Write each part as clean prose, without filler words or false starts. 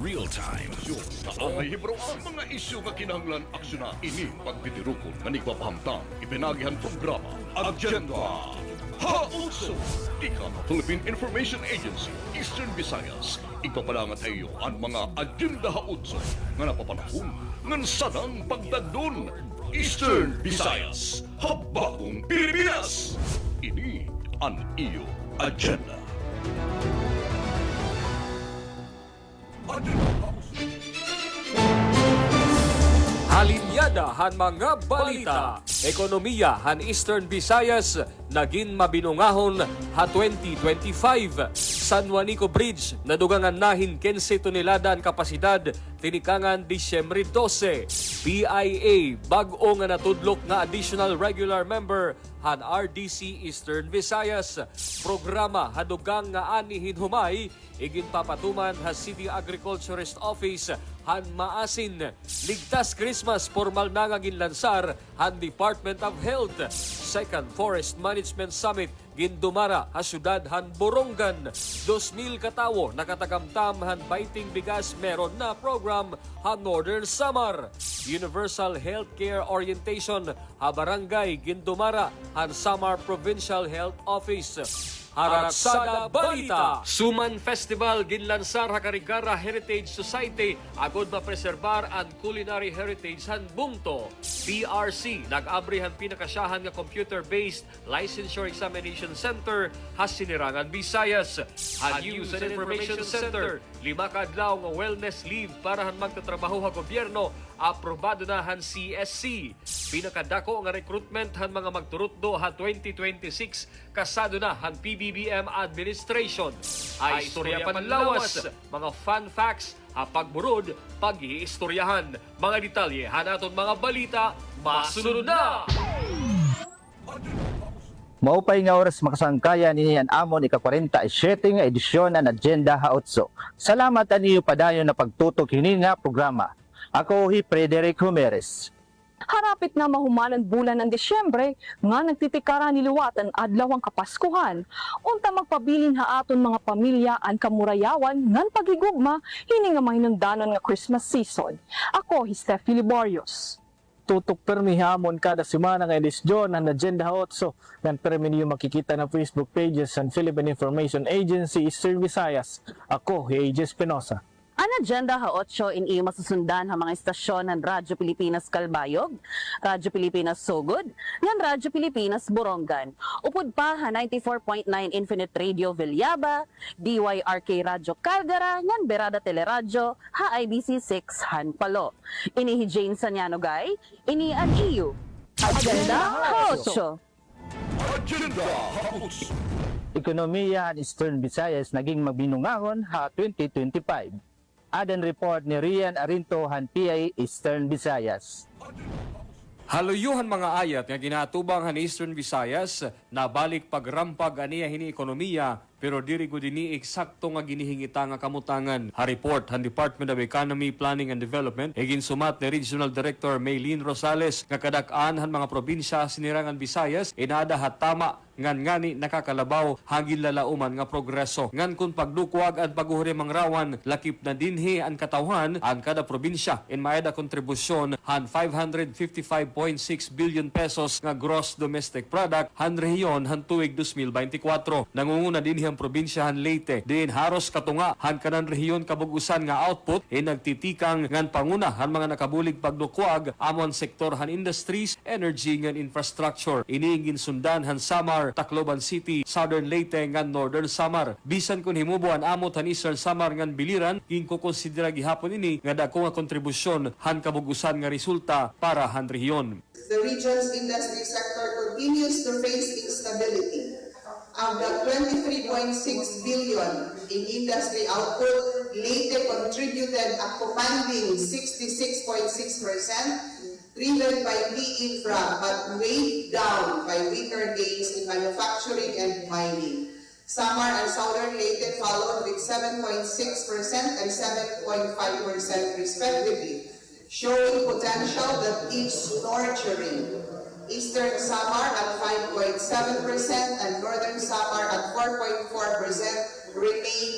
real time. Ay hibro ang mga isyu nga kinahanglan aksyonan ini pagtitirukon nga nagpapahamtang ipinagihan programa Agenda Hauso. Ika Philippine Information Agency Eastern Visayas igpapalangat tayo ang mga Agenda Hauso nga napapanahon ngan sanang pagdadon Eastern Visayas Habagong Pilipinas. Ini ang iyo agenda. Halinyada han mga balita. Ekonomiya han Eastern Visayas naging mabinungahon ha 2025. San Juanico Bridge nadugangan nahin 15 tonelada ang kapasidad tinikangan Disyembre 12. BIA bag-o nga natudlok nga additional regular member han RDC Eastern Visayas. Programa hadugang nga anihin humay igin papatuman ha City Agriculturist Office han maasin. Ligtas Christmas formal na nga ginlansar han Department of Health. Second Forest Management Summit gindumara ha syudad han Borongan. 2,000 katawo nakatagamtam han baiting bigas meron na program han Northern Samar. Universal Healthcare Orientation ha barangay gindumara han Samar Provincial Health Office. Haraksada Balita. Suman Festival ginlansar ha Karigara Heritage Society agod mapreserbar ang culinary heritage han Bungto. PRC nag-abri han pinakasyahan nga computer-based licensure examination center ha Sinirangan Visayas. Han News and Information Center 5 kadlaw nga wellness leave para han magtatrabaho ha gobyerno aprobado na han CSC. Pinakadako nga recruitment han mga magturutdo ha 2026 kasado na han PBBM administration. Ay istorya panlawas, mga fun facts, ha pagburod, pag-iistoryahan. Mga detalye han aton mga balita, masunod na! Maupay nga oras makasangkayan ni ang amon ika-47 nga edisyon ng Agenda Haotso. Salamat aniyo padayon na pagtutok hini nga programa. Ako hi Frederick Humeres. Harapit na mahumanan bulan ng Disyembre nga nagtitikara ni liwat ang adlaw ang Kapaskuhan. Unta magpabilin ha aton mga pamilya ang kamurayawan ngan pagigugma hini nga mahinungdanon nga Christmas season. Ako hi Steffi Liborios. Tutok permi hamon kada semana nga edisyon ng Agenda Hotso. Ngan permi niyo makikita na Facebook pages ng Philippine Information Agency Eastern Visayas. Ako hi AJ Espinosa. Ang Agenda Ha-8 in masusundan ang mga istasyon ng Radyo Pilipinas Calbayog, Radyo Pilipinas Sogod, ng Radyo Pilipinas Borongan. Upod pa ha 94.9 Infinite Radio Villaba, DYRK Radyo Calgara, ng Berada Teleradyo, ha IBC 6 Hanpalo. Ini hi Jane Sanyanogay, ini ang iyo. Agenda Ha-8. Agenda Hauso. Ekonomiya ng Eastern Visayas naging mabinungahon ha 2025. Adan report ni Rian Arinto han PI Eastern Visayas. Haluyuhan mga ayat nga ginatubang han Eastern Visayas na balik pagrampag aniya hini ekonomiya pero diri ko dini eksakto nga ginihingita nga kamutangan. Ha report han Department of Economy, Planning and Development igin sumat ni Regional Director Maylene Rosales nga kadak-an han mga probinsya Sinirangan Visayas inada hatama ngan ngani nakakalabaw hangin lalauman nga progreso. Ngan kun pagdukwag at paguhuri mangrawan lakip na dinhi ang katawhan ang kada probinsya in maeda kontribusyon han 555.6 billion pesos nga gross domestic product han rehiyon han tuig 2024. Nangunguna dinhi ang probinsya han Leyte din haros katunga han kanan rehiyon kabugusan nga output nagtitikang ngan panguna han mga nakabulig pagdukwag amon sektor han industries, energy ngan infrastructure. Iniingin sundan han Samar, Tacloban City, Southern Leyte ngan Northern Samar. Bisan kun himubuan amot han Eastern Samar ngan Biliran ing kukonsidera gihapon ini nga dako nga kontribusyon han kabugusan nga resulta para han rehiyon. The region's industry sector continues to face instability. Of the 23.6 billion in industry output, Leyte contributed a commanding 66.6%, driven by P-Infra, but weighed down by weaker gains in manufacturing and mining. Samar and Southern Leyte followed with 7.6% and 7.5% respectively, showing potential that is nurturing. Eastern Samar at 5.7% and Northern Samar at 4.4% remain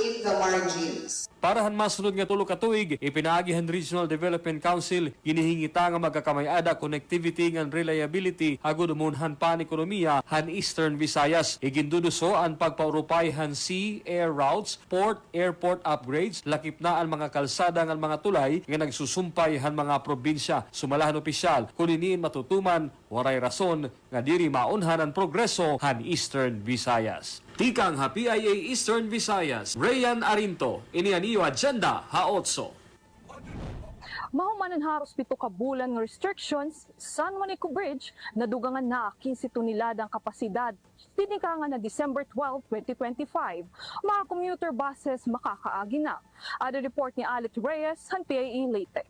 in the margins. Para han masunod nga tulo ka tuig, ipinaagihan Regional Development Council ginihingita nga magkakamayada connectivity ngan reliability hagod umunhan pan ekonomiya han Eastern Visayas. Iginduduso ang pagpaurupay han sea, air routes, port, airport upgrades, lakip na ang mga kalsada ngan mga tulay nga nagsusumpay han mga probinsya. Sumalahan opisyal kung iniin matutuman, waray rason nga diri maunhan ang progreso han Eastern Visayas. Tikang ha PIA Eastern Visayas, Rayan Arinto, inianiyo agenda ha 8. Mahumanan haros 7 ka bulan nga restrictions San Juanico Bridge nadugangan na 15 tonelada ang kapasidad tinikangan na December 12, 2025. Mga commuter buses makakaagi na. Ada report ni Alit Reyes, han PIA Leyte.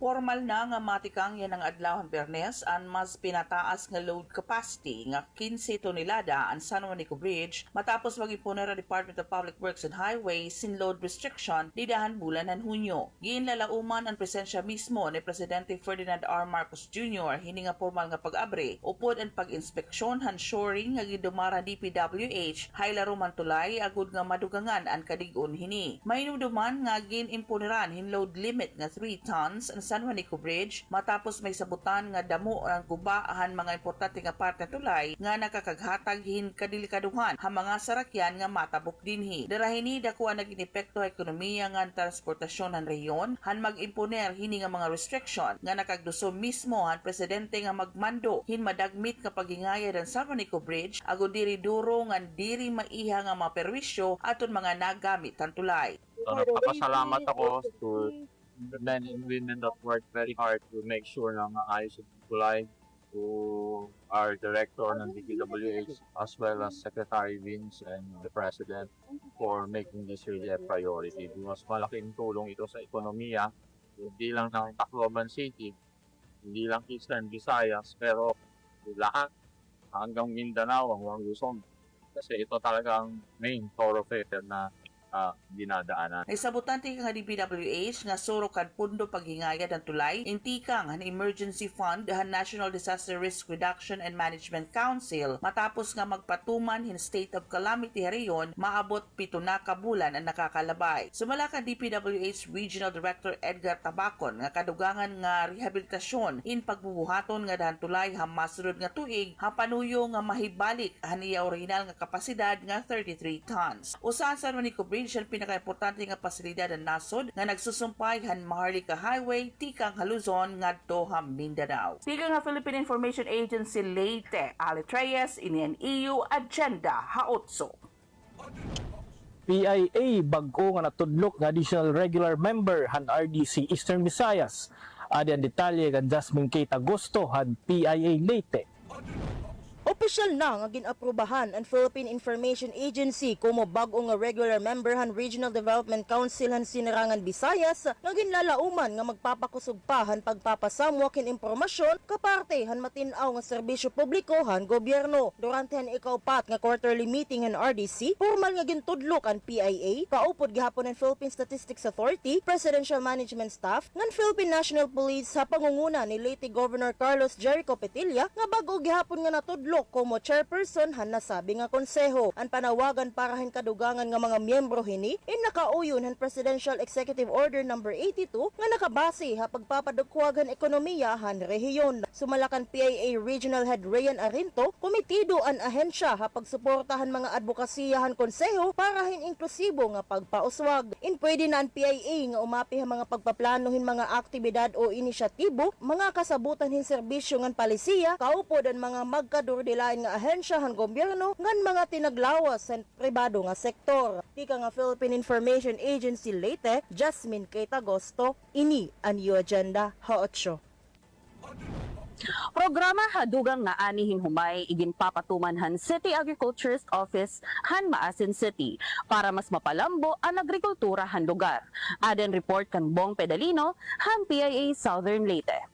Formal na nga matikang yan ang adlawang Bernes ang mas pinataas nga load capacity nga 15 tonelada ang San Juanico Bridge matapos mag-ipuner ang Department of Public Works and Highways sin load restriction didahan bulan ng Hunyo. Ginlalauman ang presensya mismo ni Presidente Ferdinand R. Marcos Jr. hini nga formal nga pag-abre upod ang pag-inspeksyon han shoring nga gidumara DPWH haylaro man tulay agud nga madugangan ang kadig-on hini. Mainuduman nga gin-impuneran hin load limit nga 3 tons ang San Juanico Bridge matapos may sabutan nga damo ang gubahan mga importante nga parte tulay nga nakakaghatag hin kadilikaduhan ha mga sarakyan nga matabok dinhi. Darahini dako ang naging epekto sa ekonomiya nga transportasyon han rehiyon han mag-imponer hini nga mga restriction nga nakagduso mismo han presidente nga magmando hin madagmit nga paghingayad ang San Juanico Bridge agud diri duro nga diri maiha nga mga perwisyo aton mga nagamit han tulay. Napapasalamat ako to the men and women that worked very hard to make sure na maayos yung tulay, to our director ng DPWH as well as Secretary Vince and the President for making this really a priority. Mas malaking tulong ito sa ekonomiya, hindi lang ng Tacloban City, hindi lang Eastern Visayas, pero lahat hanggang Mindanao, hanggang Luzon. Kasi ito talagang main thoroughfare na dinadaanan. Naisabutante nga DPWH nga suro kad pundo paghingayad ang tulay intikang han emergency fund han National Disaster Risk Reduction and Management Council matapos nga magpatuman hin state of calamity hariyon maabot 7 na ka bulan ang nakakalabay. Sumala ka DPWH Regional Director Edgar Tabacon nga kadugangan nga rehabilitasyon in pagbubuhaton nga dahan tulay ha masunod nga tuig ha panuyo nga mahibalik han iya original nga kapasidad nga 33 tons. Usa sa Juanico Bridge ang pinaka-importante nga pasilidad ng nasod nga nagsusumpay han Maharlika Highway tikang Luzon ngadto ha Mindanao. Tika nga Philippine Information Agency Leyte, Alit Reyes, inian EU Agenda ha 8. PIA bag-o nga natudlok nga additional regular member han RDC Eastern Visayas. Adi ang detalye kan Jasmine K. Agosto han PIA Leyte. Opisyal na nga ginaprubahan ang Philippine Information Agency como bag-o nga regular member han Regional Development Council han Sinarangan Visayas nga ginlalauman nga magpapakusog pa han pagpapasamwa kin impormasyon kaparte han matinaw nga serbisyo publiko han gobyerno. Durante han ikaupat nga quarterly meeting han RDC, formal nga gintudlok ang PIA, kaupod gihapon ang Philippine Statistics Authority, Presidential Management Staff, ngan Philippine National Police sa pangunguna ni late Governor Carlos Jericho Petilla nga bag-o gihapon nga natudlok como chairperson han nasabi nga konseho. Ang panawagan para hin kadugangan nga mga miyembro hini in nakauyon han Presidential Executive Order No. 82 nga nakabase ha pagpapadugkuag han ekonomiya han rehiyon. Sumalakan PIA Regional Head Rayan Arinto, komitido ang ahensya ha pagsuportahan mga advokasyahan konseho para hin inklusibo nga pagpauswag. In pwede na ang PIA nga umapi ha mga pagpaplano hin mga aktibidad o inisyatibo, mga kasabutan hin serbisyo ngan palisiya, kaupod ang mga magkadurdilain nga ahensya han gobyerno ngan mga tinaglawas sa pribado nga sektor. Tika nga Philippine Information Agency Leyte, Jasmine K. Agosto, ini ang iyo agenda ha 8. Programa hadugang nga anihin humay iginpapatuman han City Agriculturist Office han Maasin City para mas mapalambo ang agrikultura han lugar. Aden report kan Bong Pedalino han PIA Southern Leyte.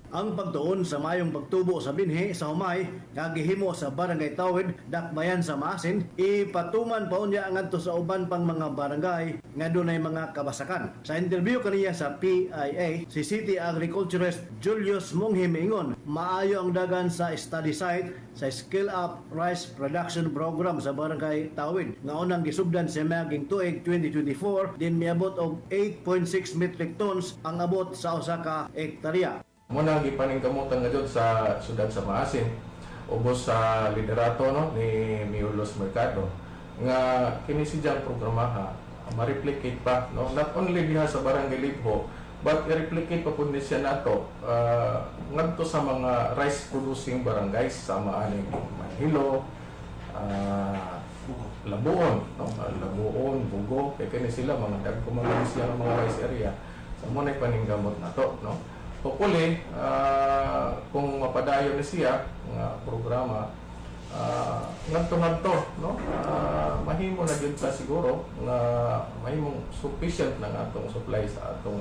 Ang pagtuon sa mayong pagtubo sa binhi sa humay nga gihimo sa Barangay Tawid, Dakbayan sa Maasin, ipatuman pa unya ngadto sa uban pang mga barangay nga dunay mga kabasakan. Sa interview kaniya sa PIA, si City Agriculturist Julius Monghim ingon, maayo ang dagan sa study site sa Skill Up Rice Production Program sa Barangay Tawid nga unang gisubdan sa maging tuig 2024 din miabot og 8.6 metric tons ang abot sa usa ka hektarya. Muna gipaningkamutan nga jud sa siyudad sa Maasin ubos sa liderato no ni Miulos Mercado nga kini sidyang programaha ma-replicate pa no, not only diha sa Barangay Libho but i-replicate pa pud ni siya nato ngadto sa mga rice producing barangays sa maaning Manhilo, Labuon, no? Labuon, Bugo, kay kini sila mga dagko mga siya mga rice area sa mo nay paningkamot nato no. Hopefully, kung mapadayon na siya ng programa, ngadto-ngadto, no? Mahimo na yun pa siguro na mahimong sufficient ng atong supply sa atong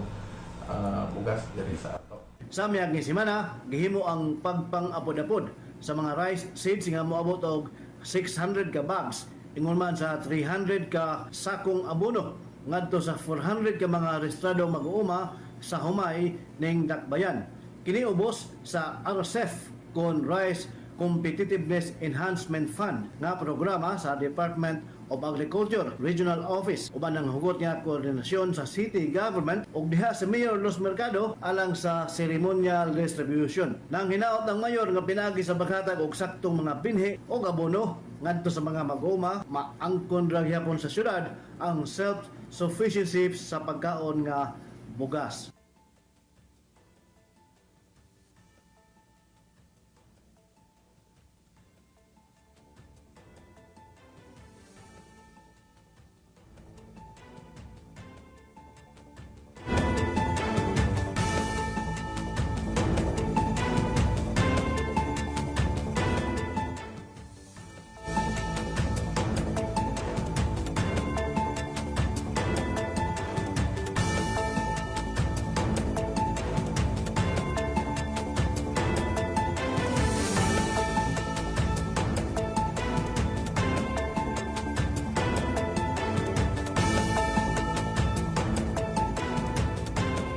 bugas diri sa ato. Sa miyag ni semana, gihimo ang pagpang-apod-apod sa mga rice seeds nga moabot og 600 ka bags, ingon man sa 300 ka sakong abono, ngadto sa 400 ka mga rehistrado mag-uuma sa humay ning Dakbayan. Kini ubos sa RCEF kon Rice Competitiveness Enhancement Fund nga programa sa Department of Agriculture Regional Office uban ang hugot nga koordinasyon sa city government ug diha sa Mayor Los Mercado alang sa ceremonial distribution. Nang hinaot ng mayor nga pinagi sa baghatag og saktong mga binhi o abono ngadto sa mga mag-uuma, maangkon ra gyapon sa syudad ang self-sufficiency sa pagkaon nga bugas.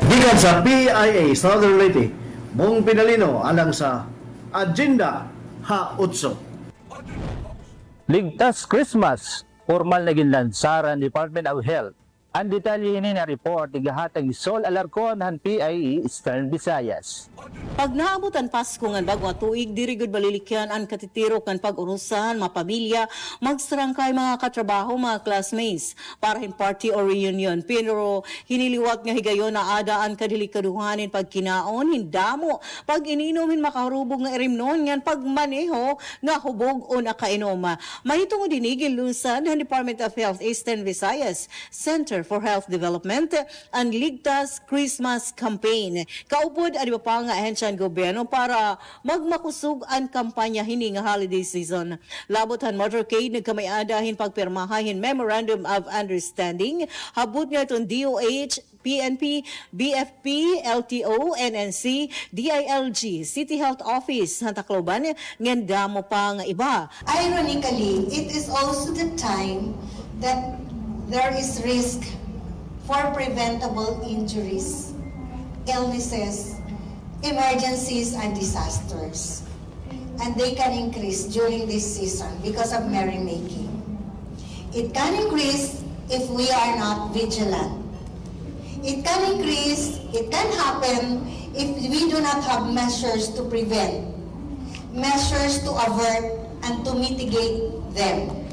Gikan sa PIA Southern Leyte, mong pinalino alang sa Agenda Ha-8. Ligtas Christmas, formal na ginlansaran Department of Health. Ang detalye ini na report igahatag ni Sol Alarcon han PIE Eastern Visayas. Pag naabot ang Pasko nga bagong tuig, diri gud balilikyan ang katitiro kan pag-urusan, mapamilya, magsarangkay mga katrabaho, mga classmates para in party or reunion. Pero hiniliwat nga higayon na adaan kadilikaduhanin pag kinaon, hindamo, pag ininom makahurubog nga irimnon ngan pagmaneho nga hubog o nakainom. Mahitong dinigil lusan ang Department of Health Eastern Visayas Center for Health Development ang Ligtas Christmas Campaign. Kaupod ang iba pa nga ahensya ng gobyerno para magmakusog ang kampanya hini nga holiday season. Labotan motorcade nagkamay-adahin pagpirmahahin Memorandum of Understanding habot nga itong DOH, PNP, BFP, LTO, NNC, DILG, City Health Office, sa Tacloban, ngandamo pa nga iba. Ironically, it is also the time that there is risk for preventable injuries, illnesses, emergencies, and disasters. And they can increase during this season because of merrymaking. It can increase if we are not vigilant. It can increase, it can happen if we do not have measures to prevent, measures to avert, and to mitigate them.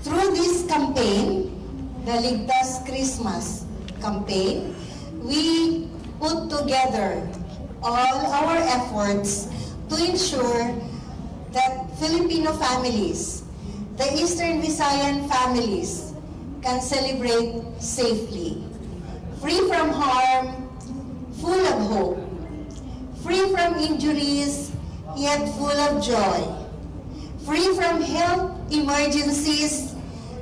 Through this campaign, the Ligtas Christmas campaign, we put together all our efforts to ensure that Filipino families, the Eastern Visayan families, can celebrate safely, free from harm, full of hope, free from injuries, yet full of joy, free from health emergencies,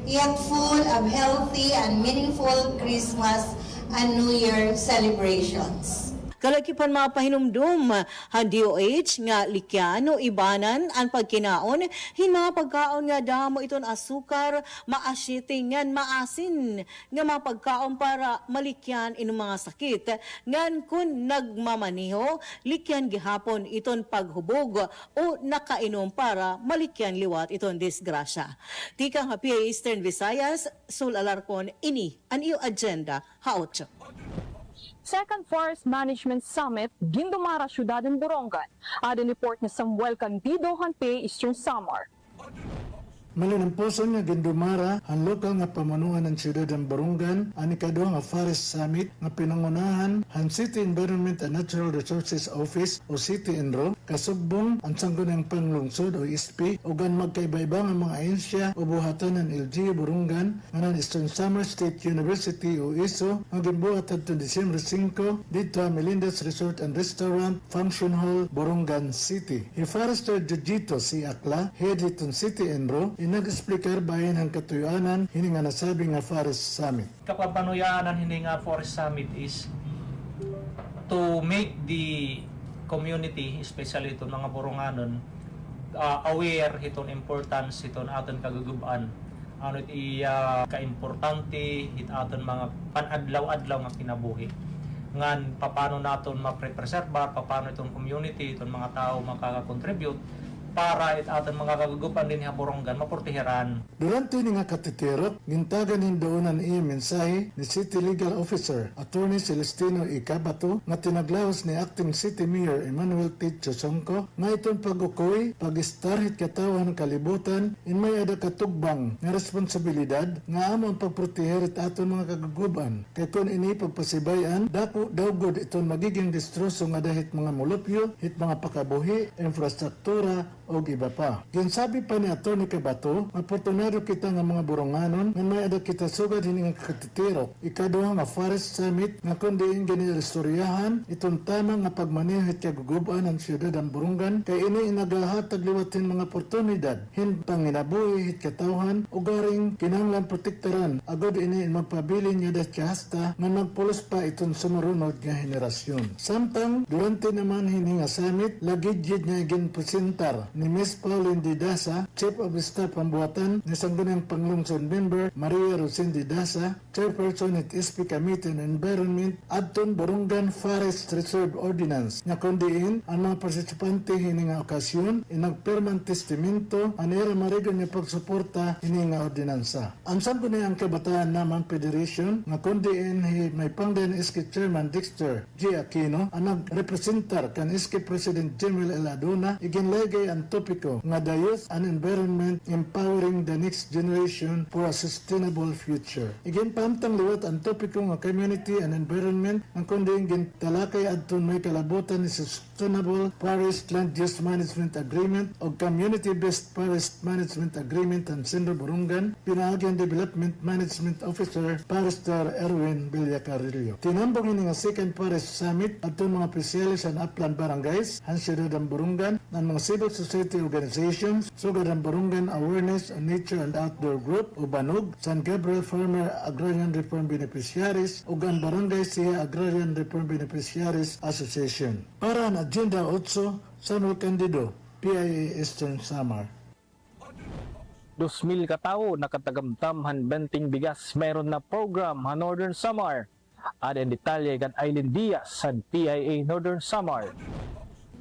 yet full of healthy and meaningful Christmas and New Year celebrations. Kalakipan mga pahinumdum han DOH nga likyan o ibanan ang pagkinaon hin mga pagkaon nga damo iton asukar, maasiting ngan maasin nga mga pagkaon para malikyan ining mga sakit ngan kun nagmamaniho likyan gihapon iton paghubog o nakainom para malikyan liwat iton disgrasya. Tika nga PA Eastern Visayas, Sul Alarcon, ini ang iyo agenda ha-8. Second Forest Management Summit, Gindumara, Syudad ng Borongan. Adin report ni Samuel Candido, han PA Eastern Samar. Malinamposon nga gindumara ang lokal nga pamunuan ng siyudad ng Borongan ang ikaduha nga Forest Summit nga pinangunahan ang City Environment and Natural Resources Office o City Enro kasugbong ang sanggunang panglungsod o ISP ug ang magkaiba-iba nga mga ahensya o buhatan ng LGU Borongan nga ng Eastern Samar State University o ISO nga gimbuhat adto Disyembre 5 dito ang Melinda's Resort and Restaurant Function Hall, Borongan City. I-Forester Jujito si Akla, head itong City Enro, nag-explicar bayan ang katuyuanan hini nga nasabi nga Forest Summit. Kapapanuyaanan hini nga Forest Summit is to make the community, especially itong mga Boronganon, aware iton importance iton aton kagugubaan. Ano iti kaimportante it aton mga panadlaw-adlaw nga kinabuhi. Ngan paano naton mapreserbar, paano itong community, itong mga tao makaka-contribute para aton mga kagugupan din sa Borongan maportiheran. Durante ni nga katiterok, gintagan hindoonan iya mensahe ni City Legal Officer Attorney Celestino E. Cabato nga tinaglawas ni Acting City Mayor Emmanuel T. Chosongko nga itong pag-ukoy, pag-istarhit katawan kalibutan in may ada katugbang nga responsibilidad nga amon pagproteherit aton mga kaguguban. Kay kun ini pagpasibayan, dako dawgod iton magiging distroso nga dahit mga mulupyo, hit mga pakabuhi, infrastruktura o iba pa. Ginsabi pa ni Atty. Cabato, aportunado kita nga mga Boronganon nga may ada kita sugad hini nga katitiro. Ikaduha nga Forest Summit nga kundi ingani istoryahan itong tama nga pagmanihit kaguguban ang siyudad ng Borongan kay ini inagahatag liwatin mga oportunidad hin panginabuhi hit katawhan o garing kinahanglan protektaran agod ini magpabilin niya dat kahasta nga magpulos pa itong sumarunod nga henerasyon. Samtang durante naman hini nga summit lagid nga ginpresentar ni Ms. Pauline Didasa, Chief of Staff Pambuatan, ni Sanggunang Panglungsod Member Maria Rosindi Dasa, Chairperson at SP Committee on Environment, Adton Borongan Forest Reserve Ordinance, nga kundiin ang mga partisipante hini nga okasyon, inagperman testamento, anera marigon nga pagsuporta hini nga ordinansa. Ang Sanggunang Kabataan naman Federation, nga kundiin may pangdan SK Chairman Dexter G. Aquino, ang nagrepresentar kan SK President General L. Aduna, iginlagay ang topiko nga the youth and environment empowering the next generation for a sustainable future. Igin pamtang liwat ang topiko nga community and environment ang kundi gintalakay adton may kalabutan ni Sustainable Forest Land Use Management Agreement o Community-Based Forest Management Agreement ang Sendro Borongan, Pinahagian Development Management Officer Forester Erwin Villacarrillo. Tinambong ini nga Second Forest Summit adton mga opisyalis ang Upland Barangays, ang siyudad ng Borongan, ang mga civil society organizations, sugad ang Borongan Awareness on Nature and Outdoor Group o BANOG, San Gabriel Farmer Agrarian Reform Beneficiaries o ang Barangay Siya Agrarian Reform Beneficiaries Association. Para ang Agenda 8, Samuel Candido, PIA Eastern Samar. 2,000 katao nakatagamtam han benting bigas meron na program ha Northern Samar. Ada ang detalye kan Aileen Diaz sa PIA Northern Samar.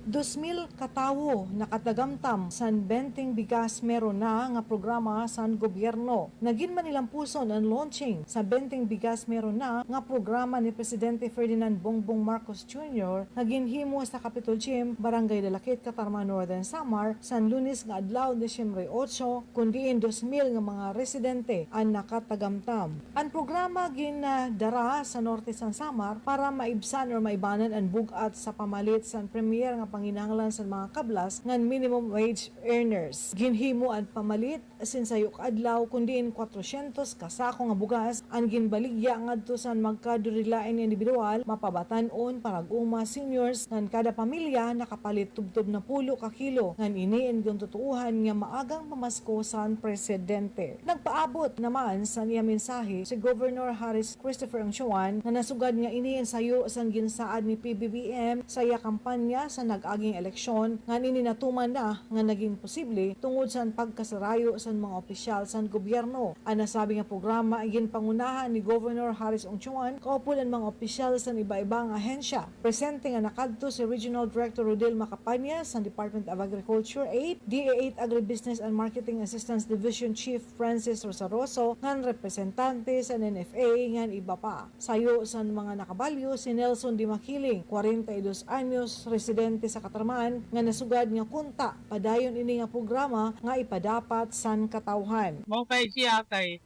2,000 katawo nakatagamtam san benting bigas meron na nga programa san gobyerno. Nagin manilampuson ang launching sa benting bigas meron na nga programa ni Presidente Ferdinand Bongbong Marcos Jr. naginhimo sa Capitol Gym, Barangay Dalakit, Katarman, Northern Samar san Lunes nga adlaw Disyembre 8 kundiin 2,000 nga mga residente ang nakatagamtam. Ang programa ginadara sa Norte San Samar para maibsan or maibanan ang bugat sa pamalit san premier nga panginahanglan sa mga kablas ngan minimum wage earners. Ginhimo ang pamalit sinsayok adlaw kundiin 400 kasako nga bugas ang ginbaligya ngadto sa magkadurilain individual mapabatan-on parag-uma seniors ngan kada pamilya nakapalit tubtob na 10 ka kilo ngan ini ang tutuuhan nga maagang pamasko sa presidente. Nagpaabot naman sa niya mensahe si Governor Harris Christopher Ongsuan na nasugad nga ini ensayo sa ginsaad ni PBBM sa iya kampanya sa nag-aging eleksyon nga ini natuman na nga naging posible tungod sa pagkasarayo sa mga opisyal sa gobyerno. Ang nasabi nga programa ay ginpangunahan ni Governor Harris Ongsuan kaupod ang mga opisyal sa iba-ibang ahensya. Presente nga nakadto si Regional Director Rodel Macapaña sa Department of Agriculture 8, DA8 Agribusiness and Marketing Assistance Division Chief Francis Rosaroso ngan representante sa NFA ngan iba pa. Sayo sa mga nakabalyo si Nelson Di Makiling, 42 anyos, residente sa Katarman, nga nasugad nga kunta padayon ini nga programa nga ipadapat san katawhan. Mao kay siya kay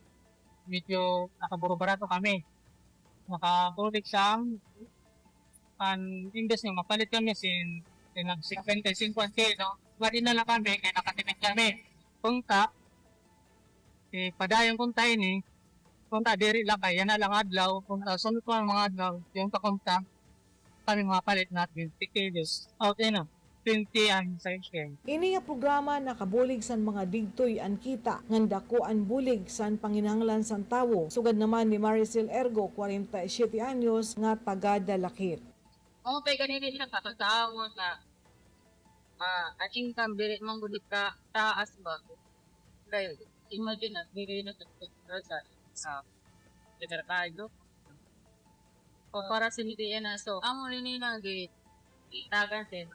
medyo nakaburo-barato kami. Nakabulik sa imbes nga mapalit kami sin 50-50 no. Wari na lang kami kay nakatipid kami. Kunta padayon kunta ini punta diri lang kaya na lang adlaw punta sunod ko ang mga adlaw yung pakunta kami mga palit natin 50 kilos out na 20 ang size. Ini nga programa nakabulig san mga digtoy an kita ngan dako an bulig san panginahanglan san tawo. Sugad naman ni Maricel Ergo 47 anyos nga taga Dalakit. Okay kanina siya katatawa na ating kambiri mong gulit ka taas ba kaya imagine na bigay na sa merkado o para sinitiyan na so ang rin na itagan din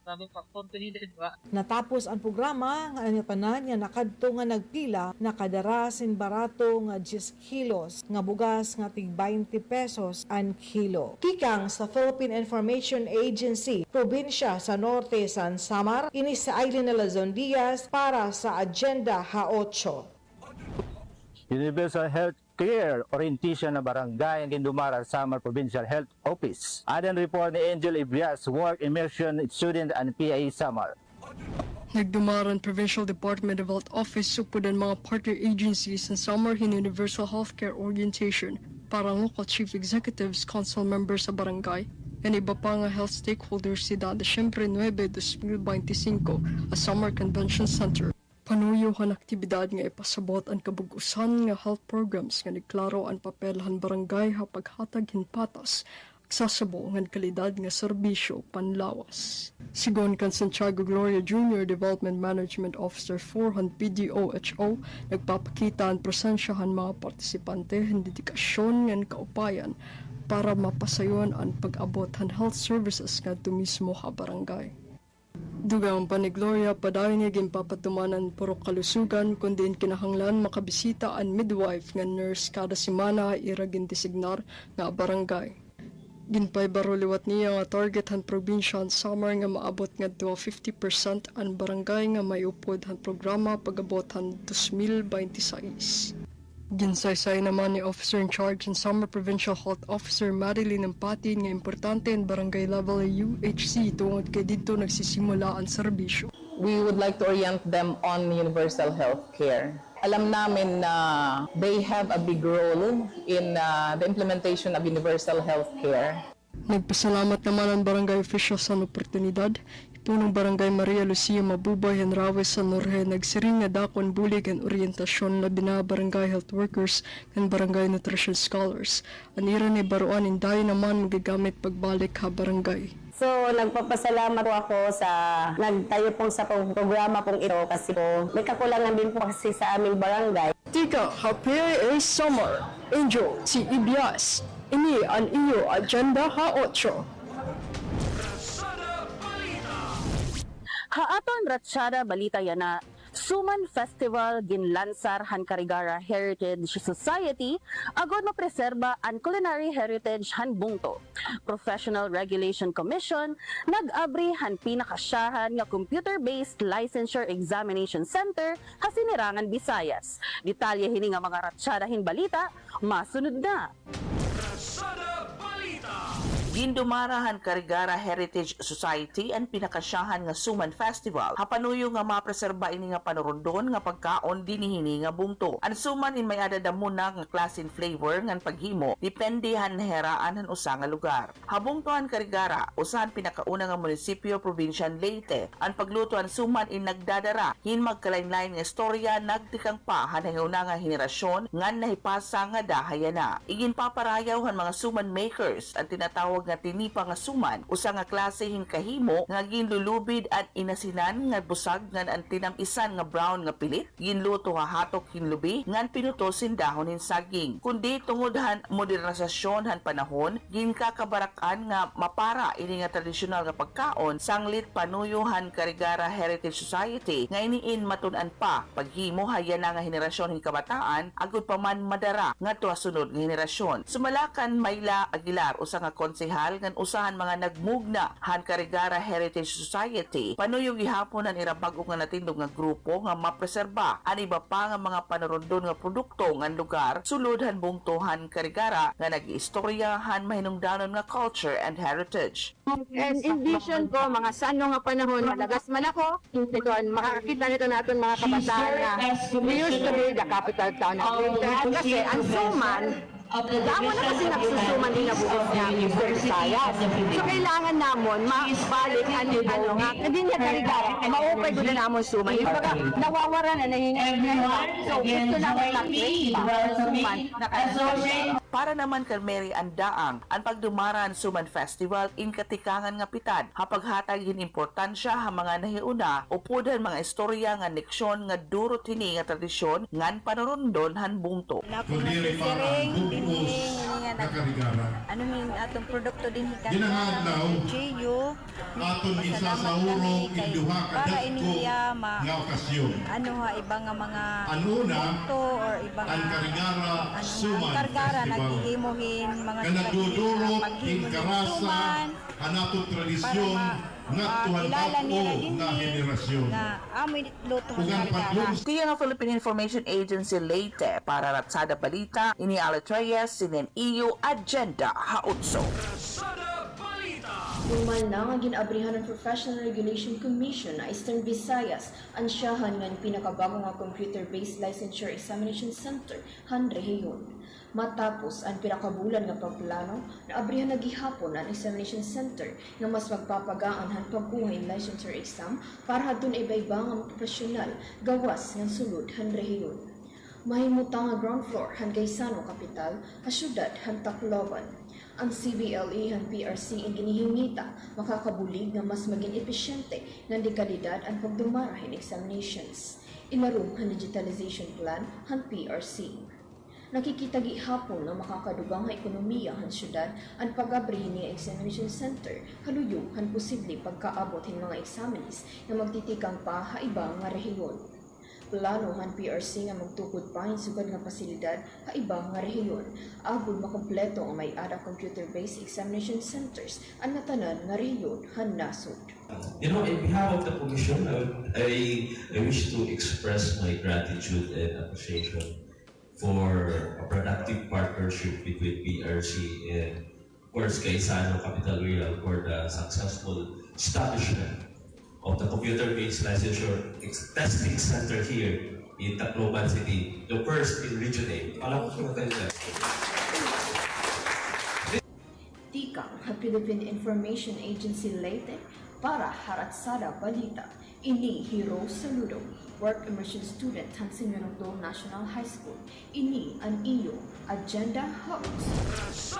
sabi pa oportunidad ba. Natapos ang programa nga ang tanan nga nakadto nga nagpila nakadara sin barato nga 10 kilos nga bugas nga tig 20 pesos an kilo. Kikang sa Philippine Information Agency, probinsya sa Norte San Samar, ini sa Aileen Alazon Diaz para sa Agenda Ha-8. Universal Health Care Orientation na Barangay ang Gindumara Samar Provincial Health Office. Adan report ni Angel Ibrias, Work Immersion Student and PA Samar. Nagdumaran Provincial Department of Health Office supod ang mga partner agencies sa Samar Universal Healthcare Orientation para local chief executives, council members sa barangay, and iba pa nga health stakeholders si Disyembre 9, 2025 sa Samar Convention Center. Panuyo ang aktibidad nga ipasabot ang kabug-usan nga health programs nga nagklaro ang papelahan barangay hapaghatag hinpatas aksasabo ang kalidad nga serbisyo panlawas. Sigon kan Santiago Gloria Jr. Development Management Officer 4 PDOHO, nagpapakita ang presensyahan mga partisipante ang dedikasyon ng kaupayan para mapasayon ang pag-abot ang health services nga mismo ha barangay. Dugang pa ni Gloria padayon niya ginpapatumanan puro kalusugan kundi kinahanglan makabisita ang midwife nga nurse kada semana ira gindesignar nga barangay. Ginpay baro liwat niya nga target han probinsya ang Samar nga maabot nga 50% ang barangay nga may upod han programa pag-abot han 2026. Ginsaysay naman ni Officer in Charge ng Samar Provincial Health Officer Marilyn Empati nga importante ang barangay level UHC tungod kay dito nagsisimula ang serbisyo. We would like to orient them on universal health care. Alam namin na they have a big role in the implementation of universal health care. Nagpasalamat naman ang barangay officials sa oportunidad. Punong Barangay Maria Lucia Mabubay and Rawes sa Norhe nagsiring nga dakon bulig ang orientasyon na barangay health workers and barangay nutrition scholars. Anira ni baruan inday naman magagamit pagbalik ha barangay. So, nagpapasalamat po ako sa nagtayo pong sa programa pong ito kasi po may kakulangan din po kasi sa aming barangay. Tika, happy is summer. Angel, si Ibias. Ini ang iyo Agenda Ha-8. Haaton Ratsyada Balita Yana, Suman Festival ginlansar han Carigara Heritage Society agod mapreserba ang culinary heritage han bungto. Professional Regulation Commission nag-abri han pinakasyahan nga computer-based licensure examination center hasinirangan Visayas. Detalye hini nga mga Ratsyada hin balita, masunod na. Ratsyada Balita. Gindumarahan Carigara Heritage Society ang pinakasyahan nga Suman Festival. Hapanuyo nga mapreserba ini nga panurundon nga pagkaon dinihini nga bungto. Ang suman in may adadamuna nga klase and flavor ngan paghimo depende han heraan han usa nga lugar. Habungtoan Carigara usahan pinakauna nga munisipyo probinsya Leyte. Ang pagluto ang suman in nagdadara hin magkalain-lain nga istorya nagtikang pa han nga henerasyon ngan nahipasa nga dahayana. Igin paparayaw han mga suman makers ang tinatawag nga tinipa nga suman usa nga klase hin kahimo nga ginlulubid at inasinan nga busag ngan ang tinamisan nga brown nga pilit ginluto nga hatok hinlubi ngan pinutosin dahon hin saging. Kundi tungod han modernisasyon han panahon ginkakabarakan nga mapara ini nga tradisyonal nga pagkaon sanglit panuyo han Carigara Heritage Society nga iniin matun-an pa paghimo hayana nga henerasyon hin kabataan agud pa man madara ngadto sunod nga henerasyon. Sumalakan Mayla Aguilar usa nga konsehal ngan usahan mga nagmugna han Carigara Heritage Society panuyo gihapon ang irabag-o nga natindog nga grupo nga mapreserba ang iba pa nga mga panurundon nga produkto ngan lugar sulod han bungtohan Carigara nga nag-istoryahan mahinungdanon nga culture and heritage. And envision ko mga sano nga panahon malagas man ako ito makakita nito natin mga kabataan na we used to be the capital town of Leyte kasi ang suman damo na kasi nagsusuman din na bukas niya Mr. Visayas. So kailangan namon mabalik ang nga hindi niya Carigara maupay ko na namon suman yung baga nawawara na nahingan so gusto naman mag-create pa suman para naman kay Mary Andaang ang pagdumaran Suman Festival in katikangan nga pitan hapaghatag hin importansya ha mga nahiuna upudan mga istorya nga leksyon nga duro tini nga tradisyon ngan panurundon han bungto. Ano min atong produkto din hikan ginahadlaw aton isa sa urong induha ka datko nga okasyon ano ha iba nga mga anuna or iba ang Carigara Suman Carigara naghihimuhin mga nagdudurot in karasa anato tradisyon nga tuhan bako nga henerasyon na amoy luto Tiya nga Philippine Information Agency Leyte para Ratsada Balita ini Alet Reyes sinin EU Agenda Hautso. Human na nga ginabrihan ng Professional Regulation Commission na Eastern Visayas ansyahan nga pinakabago nga computer-based licensure examination center han rehiyon. Matapos ang pinakabulan nga pagplano, naabrihan na gihapon ang examination center nga mas magpapagaan han pagkuha in licensure exam para hadton iba-ibang ang profesional gawas ng sulod han rehiyon. Mahimutang nga ground floor han Gaisano Capital, ha syudad han Tacloban. Ang CBLE han PRC ang ginihingita makakabulig nga mas maging epesyente ng dekalidad ang pagdumara in examinations. Ilarum han digitalization plan han PRC. Nakikita gihapon ang makakadugang nga ekonomiya han syudad ang pag-abrihin nga examination center haluyo han posible pagkaabot hin mga examinees nga magtitikang pa ha iba nga rehiyon. Plano han PRC nga magtukod pa hin sugad nga pasilidad ha iba nga rehiyon agud makompleto ang may ada computer-based examination centers ang natanan nga rehiyon han nasod. You know, in behalf of the Commission, I wish to express my gratitude and appreciation for a productive partnership between PRC and, of course, Gaisano Capital Rural for the successful establishment of the computer-based licensure testing center here in Tacloban City, the first in Region 8. Alam ko tayo dyan. Tikang Philippine Information Agency Leyte para Haratsada Balita. Ini Hero Saludo, Work Immersion Student han Simeonocdo National High School. Ini ang iyo Agenda House.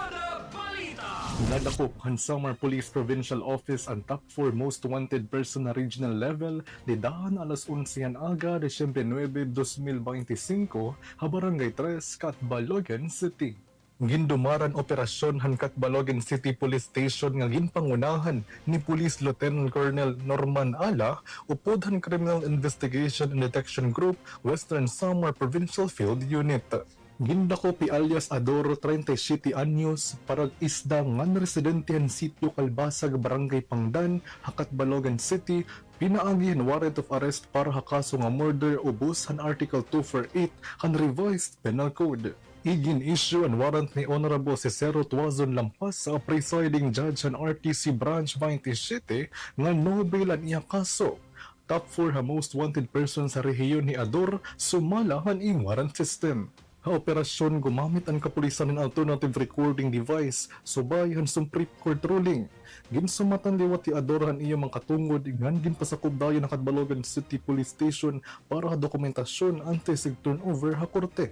Nadakop han Samar Police Provincial Office ang top 4 most wanted person na regional level lidahan alas 11 aga Desyembre 9, 2025 ha Barangay 3, Catbalogan City. Gindumaran operasyon han Catbalogan City Police Station nga ginpangunahan ni Police Lieutenant Colonel Norman Ala upod han Criminal Investigation and Detection Group Western Samar Provincial Field Unit. Gindako pi alias Adoro 37 anyos parag isda ngan residente han sitio Kalbasag Barangay Pangdan, Catbalogan City pinaagi han warrant of arrest para hakaso nga murder ubos han Article 248 han Revised Penal Code. Igin-issue ang warrant ni Honorable Cicero Tuazon Lampas sa presiding judge ng RTC Branch 27 nga Nobel ang iya kaso. Top 4 ha most wanted person sa rehiyon ni Ador sumala ang ing warrant system. Ha operasyon gumamit ang kapulisan ng alternative recording device subay ang Supreme Court ruling. Ginsumatan liwat ti Ador ang iyang mga katungod ngan ginpasakob dayon ng Kadbalogan City Police Station para dokumentasyon antes sig turnover ha korte.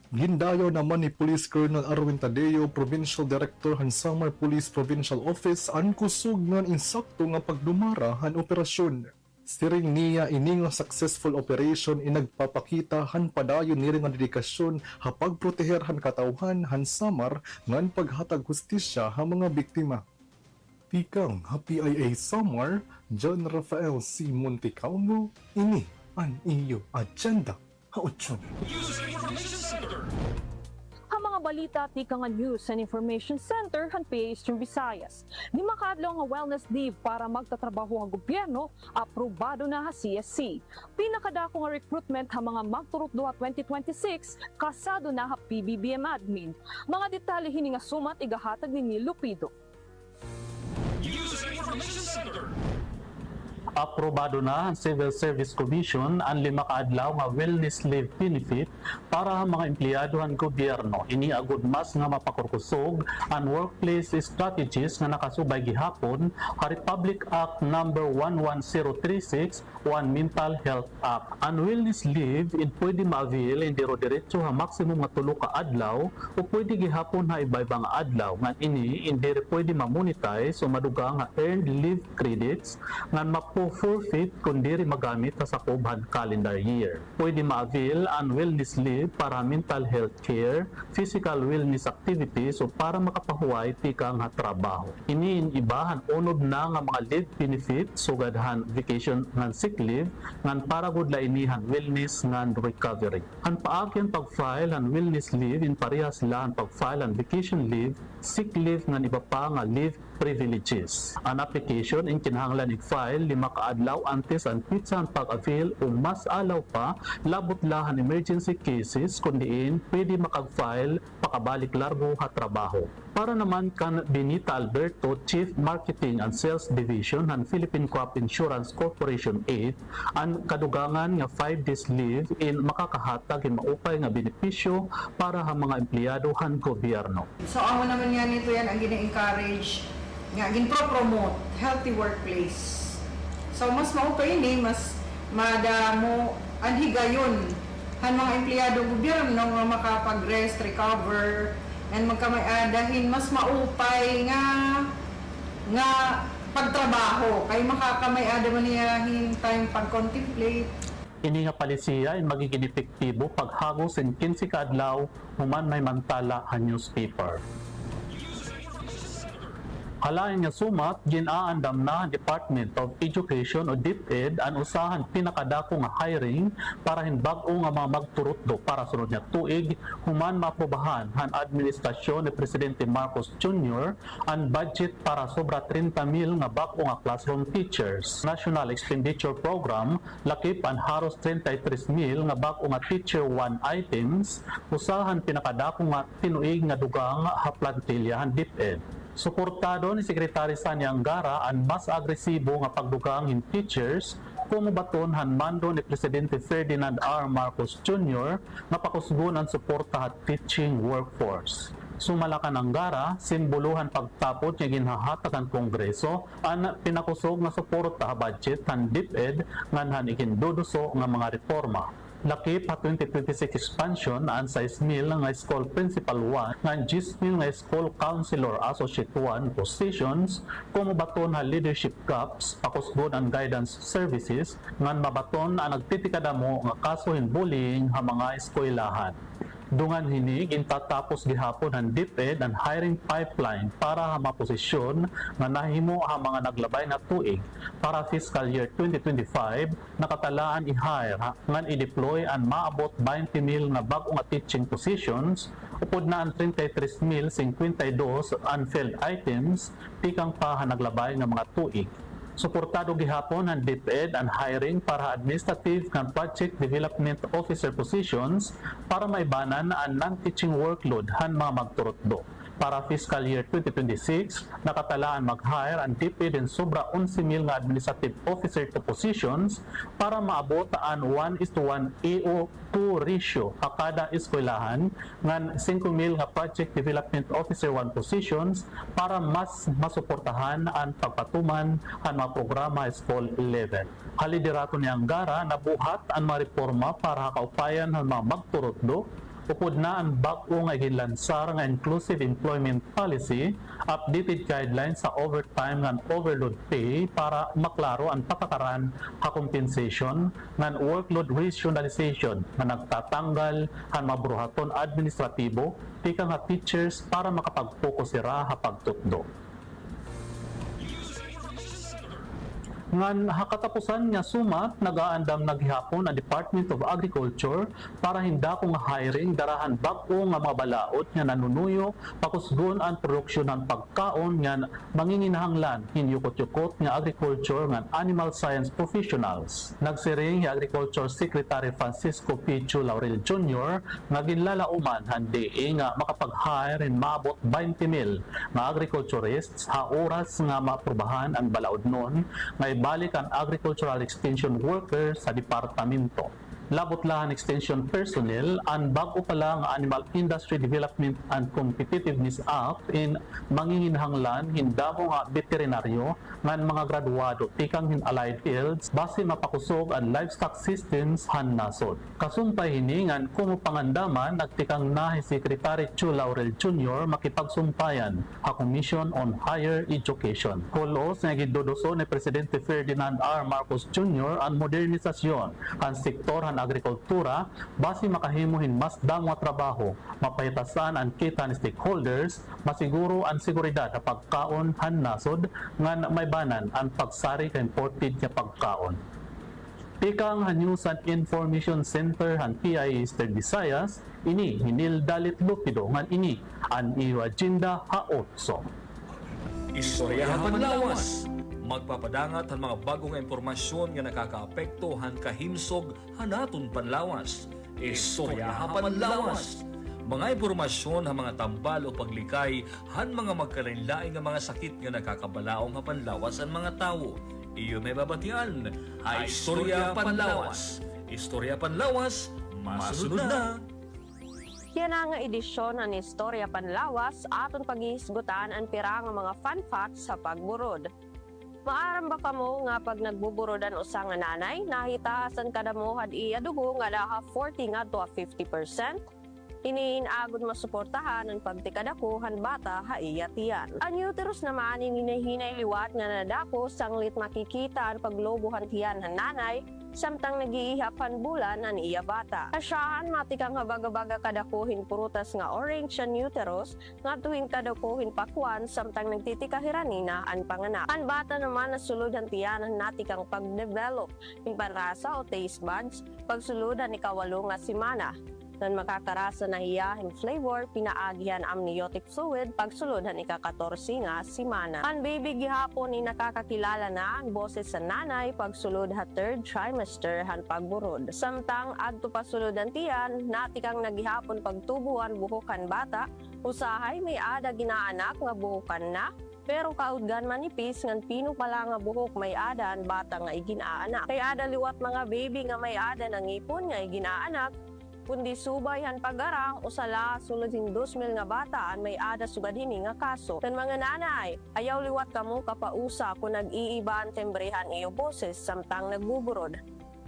Gindayo naman ni Police Colonel Arwin Tadeo, Provincial Director han Samar Police Provincial Office, ang kusog ng insakto nga pagdumara han operasyon. Siring niya ini nga successful operation inagpapakita han padayon ni nga dedikasyon ha pagproteher han katawhan han Samar ngan paghatag hustisya ha mga biktima. Tikang ha PIA Samar, John Rafael C. Montecalvo, ini ang iyo agenda. Ang mga balita tika nga News and Information Center han PA Eastern Visayas. Di makadlaw nga wellness leave para magtatrabaho ang gobyerno, aprobado na ha CSC. Pinakadako nga recruitment ha mga magturot duha 2026, kasado na ha PBBM admin. Mga detalye hini nga sumat igahatag ni Lupido. Aprobado na ang Civil Service Commission ang 5 kaadlaw nga wellness leave benefit para sa mga empleyado ng gobyerno. Iniagod mas nga mapakurkusog ang workplace strategies nga nakasubay gihapon sa Republic Act No. 11036 o ang Mental Health Act. Ang wellness leave pwede ma-avail hindi ro diretso ha maximum nga 3 ka adlaw o pwede gihapon ha iba-ibang adlaw. Nga ini hindi pwede ma-monetize o madugang nga earned leave credits nga forfeit kung diri magamit sa kubhan calendar year. Pwede ma-avail ang wellness leave para mental health care, physical wellness activities o para makapahuway tikang trabaho. Iniin ibahan unod na nga mga leave benefits sugadhan vacation ngan sick leave ngan para gud lainihan wellness ngan recovery. Ang paagyan pag-file ang wellness leave in parehas sila ang pag-file ang vacation leave, sick leave ngan iba pa nga leave privileges. Ang application in kinahanglan i-file 5 kaadlaw antes ang pizza ang pag-avail o mas alaw pa labot lahan emergency cases kundiin pwede makag-file pakabalik largo ha trabaho. Para naman kan Benita Alberto, Chief Marketing and Sales Division ng Philippine Crop Insurance Corporation 8, ang kadugangan nga 5 days leave in makakahatag in maupay nga benepisyo para sa mga empleyado han gobyerno. So amo naman nga nito yan ang gina-encourage nga gin-promote healthy workplace. So mas maupay ini mas madamo ang higayon han mga empleyado gobyerno nga makapag-rest, recover, and magkamay-adahin mas maupay nga pagtrabaho kay makakamay-ada man niyahin time pag-contemplate. Ini nga palisiya ay magiging epektibo paghagos in 15 kaadlaw human may mantala ang newspaper. Halayan nga sumat, ginaandam na ang Department of Education o DepEd ang usahan pinakadako nga hiring para hinbag-o nga mga magturot do para sunod nga tuig human maprobahan han administrasyon ni Presidente Marcos Jr. ang budget para sobra 30,000 nga bag-o nga classroom teachers. National Expenditure Program lakip ang haros 33,000 nga bag-o nga teacher 1 items usahan pinakadako nga tinuig nga dugang ha plantilya han DepEd. Suportado ni Secretary Sani Angara ang mas agresibo nga pagdugang in teachers kumubaton han mando ni Presidente Ferdinand R. Marcos Jr. nga pakusgon ang suporta at teaching workforce. Sumalakan Angara, simboluhan pagtapot nga ginhahatag ang Kongreso ang pinakusog nga suporta budget han DepEd ngan han ikinduduso nga mga reforma. Lakip ha 2026 expansion ang 6,000 nga school principal 1 nga 10,000 nga school counselor associate 1 positions kumubaton ha leadership gaps pakusgon ang guidance services ngan mabaton ang nagtitikadamo nga kasuhin bullying ha mga eskwelahan. Dungan hini gintatapos gihapon ang DepEd ang hiring pipeline para ha maposisyon nga nahimo ha mga naglabay na tuig para fiscal year 2025 nakatalaan i-hire ngan i-deploy ang maabot 20,000 nga bag-o nga teaching positions upod na ang 33,052 unfilled items tikang pa ha naglabay nga mga tuig. Suportado gihapon ang DepEd ang hiring para administrative and project development officer positions para maibanan ang non-teaching workload han mga magturutdo. Para fiscal year 2026, nakatalaan mag-hire ang DepEd and sobra 11,000 nga administrative officer to positions para maabot ang 1:1 EO2 ratio sa kada eskwelahan ngan 5,000 nga project development officer 1 positions para mas masuportahan ang pagpatuman ang mga programa school level. Halidirato ni Angara na buhat ang mga reforma para kaupayan ang mga magturutdo. Upod na ang bago nga ginlansar nga inclusive employment policy, updated guidelines sa overtime and overload pay para maklaro ang patakaran ha compensation ng workload rationalization na nagtatanggal ang mabruhaton administratibo tika nga teachers para makapag-focus sira ha pagtutdo. Ngan hakatapusan nga sumat, nagaandam naghihapon ang Department of Agriculture para hinda kong hiring darahan bag-o nga mga balaod nga nanunuyo pakusgon ang produksyon ng pagkaon nga manginginahanglan hinyukot-yukot nga agriculture nga animal science professionals. Nagsiring ang Agriculture Secretary Francisco Pichu Laurel Jr. nga ginlalauman handi nga makapag-hire and maabot 20,000 nga agriculturists ha oras nga maaprubahan ang balaod nun nga balik ang agricultural extension workers sa departamento. Labot lang extension personnel ang bago pa lang Animal Industry Development and Competitiveness Act in manginginhanglan hindamo nga veterinaryo ngan mga graduado tikang hin allied fields base mapakusog ang livestock systems han nasod. Kasumpay hiningan kumo pangandaman nagtikang nahi Secretary Chu Laurel Jr. makipagsumpayan ha Commission on Higher Education. Kulos nga gidodoso ni Presidente Ferdinand R. Marcos Jr. ang modernisasyon ang sektor han agrikultura base makahimuhin mas damo trabaho, mapahitasan ang kita ni stakeholders, masiguro ang seguridad sa pagkaon han nasod ngan may banan ang pagsari ka imported nga pagkaon. Pikang han News and Information Center han PIA Eastern Visayas, ini hinil dalit lupido ngan ini ang iyo agenda ha-8. Istoryahan Panlawas. Magpapadangat ang mga bagong impormasyon nga nakakaapekto han kahimsog hanaton panlawas. Istoryahan Panlawas. Mga impormasyon ha mga tambal o paglikay han mga magkarinlaing nga mga sakit nga nakakabalaong ha panlawas ang mga tao. Iyo may babatian. Istorya Panlawas. Istorya Panlawas. Masunod na. Yan ang edisyon ng Istorya Panlawas aton paghisgutan ang pira nga mga fun facts sa pagburod. Maaram ba kamo nga pag nagbuburodan usa nga nanay, nahitaasan kada mo had iya dugo nga daha 40 nga to 50%? Iniinagod masuportahan ang pagtikadakuhan bata ha iya tiyan. Ang uterus naman hinay liwat nga nadako sanglit makikita ang paglobuhan tiyan ng nanay, samtang nag-iihapan bulan ang iya bata. Asyahan matikang habaga-baga kadakuhin prutas nga orange ang uterus, nga tuwing kadakuhin pakwan samtang nagtitikahiranina ang panganak. Ang bata naman nasulod ang tiyanan natikang pag-develop, yung panrasa o taste buds, pagsuludan ni kawalo nga simana. Nan makakarasa na hiyahing flavor, pinaagihan amniotic fluid, pagsulod han ika-14 nga simana. Ang baby gihapon ni nakakakilala na ang boses sa nanay, pagsulod ha 3rd trimester han pagburod. Samtang adto pasulod ang tiyan, natikang nagihapon pagtubuhan buhukan bata, usahay may ada ginaanak nga buhukan na, pero kaudgan manipis ngan pino pala nga buhok may ada ang bata nga iginaanak. Kay ada liwat mga baby nga may ada ng ipon nga iginaanak, kundi subay han pagarang usala sulod hin 2,000 nga bataan may ada sugadhini nga kaso. Tan mga nanay, ayaw liwat kamo kapausa kung nag-iiba ang tembrehan iyo boses samtang nagbuburod.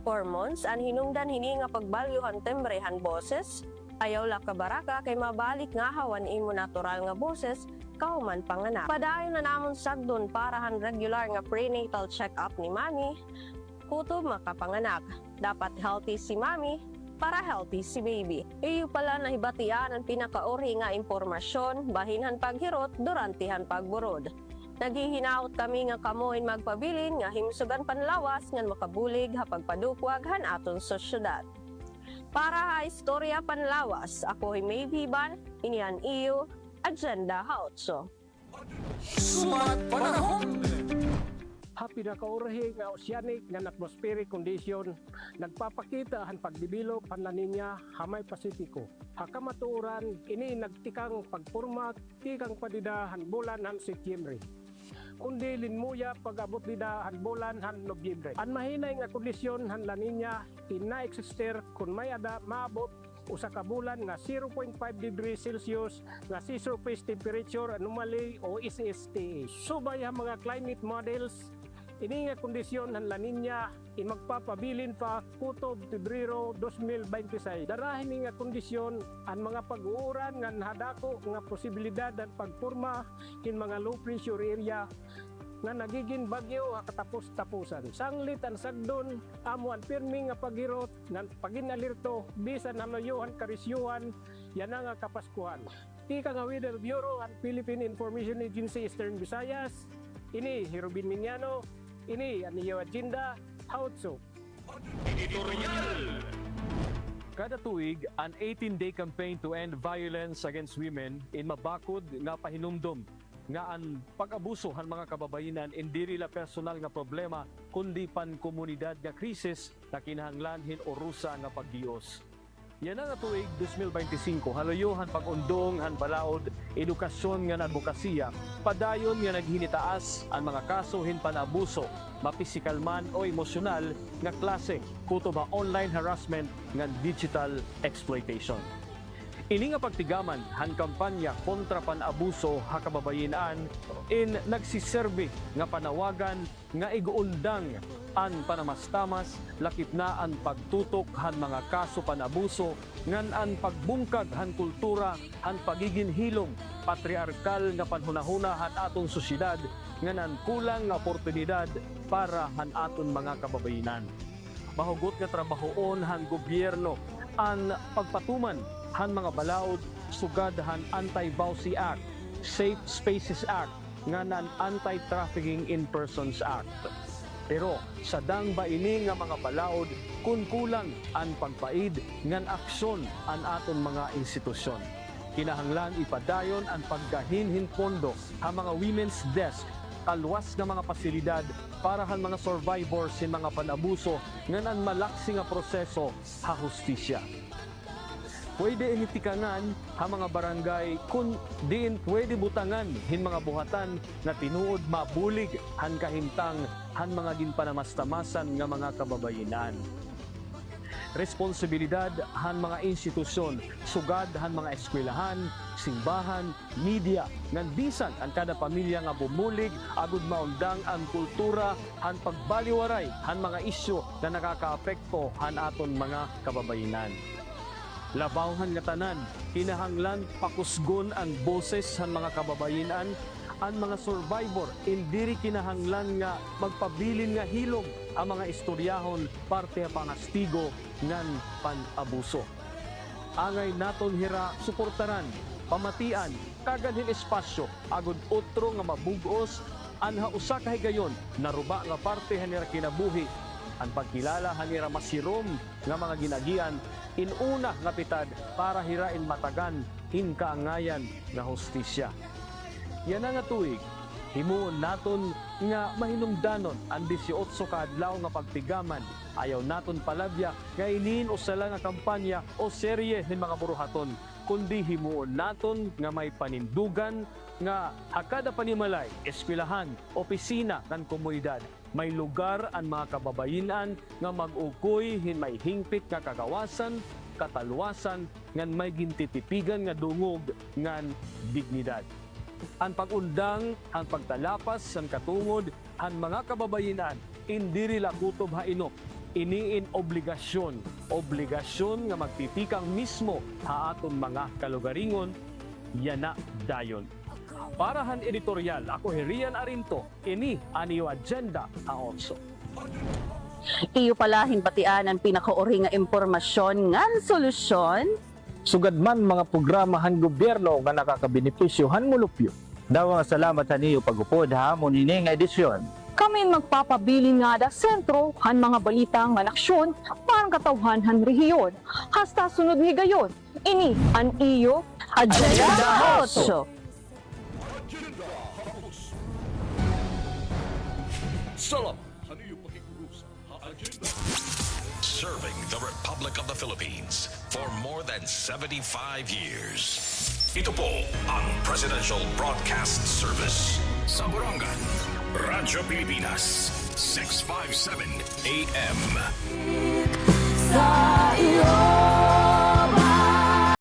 Hormones ang hinungdan hini nga pagbalyuhan tembrehan boses, ayaw la kabaraka kay mabalik nga hawan imo natural nga boses kauman panganak. Padayon na namon sagdon para han regular nga prenatal check-up ni mami, kutob makapanganak. Dapat healthy si mami, para healthy si baby. Iyo pala nahibatian ang pinakauri nga impormasyon, bahinhan paghirot, durantihan pagburod. Naghihinaot kami nga kamoin magpabilin nga himsugan panlawas ngan makabulig ha pagpadukwag han aton sosyedad. Para ha Istorya Panlawas, ako ay May Viban, inian iyo, Agenda ha 8. Sumat panahon! pinakaurahi nga oceanic nga atmospheric condition nagpapakita han pagdevelop han La Nina hamay Pasifiko. Hakamatuoran ini nagtikang pagporma tikang padida han bulan han Setyembre. Kundi linmuya pag-abot dida han bulan han Nobyembre. Ang mahinay nga kondisyon han La Nina ina-exister kung may ada maabot usa ka bulan nga 0.5 degrees Celsius nga sea surface temperature anomaly o SSTA. Subay ang mga climate models ini nga kondisyon han La Nina magpapabilin pa kutob Pebrero 2026. Darahin ni nga kondisyon ang mga pag-uuran nga nahadako nga posibilidad ang pagporma in mga low pressure area nga nagiging bagyo katapos-tapusan. Sanglit ang sagdon, amo ang pirming nga paghirot, nga paginalerto, bisan hamayohan karisyuhan, yan nga kapaskuhan. Tika nga Weather Bureau at Philippine Information Agency Eastern Visayas, ini si Robin Mignano, ini ang iyo agenda, Hautso. Editorial! Kada tuig, an 18-day campaign to end violence against women in mabakod nga pahinumdom nga ang pag-abuso han mga kababainan indiri la personal nga problema kundi pan komunidad nga krisis na kinahanglanhin o rusa nga paggios. Yan nga tuig 2025 haloyohan pag-undong han balaod edukasyon nga advokasya padayon nga naghinitaas ang mga kaso hin panabuso mapisikal man o emosyonal nga klase kutob ba online harassment nga digital exploitation. Ini nga pagtigaman han kampanya kontra panabuso ha kababayenan in nagsiserbi nga panawagan nga iguundang an panamastamas lakip na an pagtutok han mga kaso panabuso ngan an pagbungkag han kultura han pagiging hilom patriarkal nga panhunahuna han atong sosyedad nga nan kulang nga oportunidad para han aton mga kababayenan. Mahugot nga trabahoon han gobyerno ang pagpatuman han mga balaod sugad han Anti-Bawsi Act, Safe Spaces Act, nga nan Anti-Trafficking in Persons Act. Pero sadang ba ini nga mga balaod kun kulang ang pagpaid ngan aksyon ang aton mga institusyon. Kinahanglan ipadayon ang paggahinhin pondo ang mga women's desk, kalwas nga mga pasilidad para han mga survivors sin mga panabuso ngan ang malaksi nga proseso ha hustisya. Pwede initikangan ha mga barangay kung diin pwede butangan hin mga buhatan na tinuod mabulig han kahimtang han mga ginpanamastamasan nga mga kababayenan. Responsibilidad han mga institusyon, sugad han mga eskwelahan, simbahan, media, ngan bisan ang kada pamilya nga bumulig agud maundang ang kultura han pagbaliwaray han mga isyu na nakakaapekto han aton mga kababayenan. Labawhan nga tanan, kinahanglan pakusgon ang boses han mga kababayenan, ang mga survivor, indiri kinahanglan nga magpabilin nga hilom ang mga istoryahon parte pangastigo ngan pan-abuso. Angay naton hira suportaran, pamatian, kaganhin espasyo, agud otro nga mabugos, anha usa ka higayon, naruba nga parte hanira kinabuhi, ang pagkilala hanira masirom nga mga ginagian, inuna nga pitad para hirain matagan hinkaangayan nga hustisya. Yan nga tuig, himuon naton nga mahinungdanon ang 18 ka adlaw nga pagtigaman. Ayaw naton palabya nga inin usala nga kampanya o serye ng mga buruhaton, kundi himuon naton nga may panindugan nga hakada panimalay, eskwelahan, opisina ng komunidad. May lugar ang mga kababayenan nga mag-ukoy hin may hingpit nga kagawasan, katalwasan, ngan may gintitipigan nga dungog ngan dignidad. Ang pag-undang, ang pagtalapas, ang katungod, ang mga kababayenan, indiri la kutob ha inok, iniin obligasyon nga magtitikang mismo ha aton mga kalugaringon, yana dayon. Parahan editorial, ako Herian Arinto, ini aniyo agenda ang 8. Iyo pala hinbatian ang pinakauri nga impormasyon ngan solusyon. Sugad man mga programa han gobyerno nga nakakabenepisyo han mulupyo. Daw nga salamat sa niyo pagupod ha mo nini nga edisyon. Kami magpapabilin nga da sentro han mga balita nga aksyon parang katawhan han rehiyon. Hasta sunod ni gayon. Ini an iyo agenda 8. Salamat sa iyong pakikurusa. Agenda. Serving the Republic of the Philippines for more than 75 years. Ito po ang Presidential Broadcast Service. Sa Borongan, Radyo Pilipinas, 657 AM.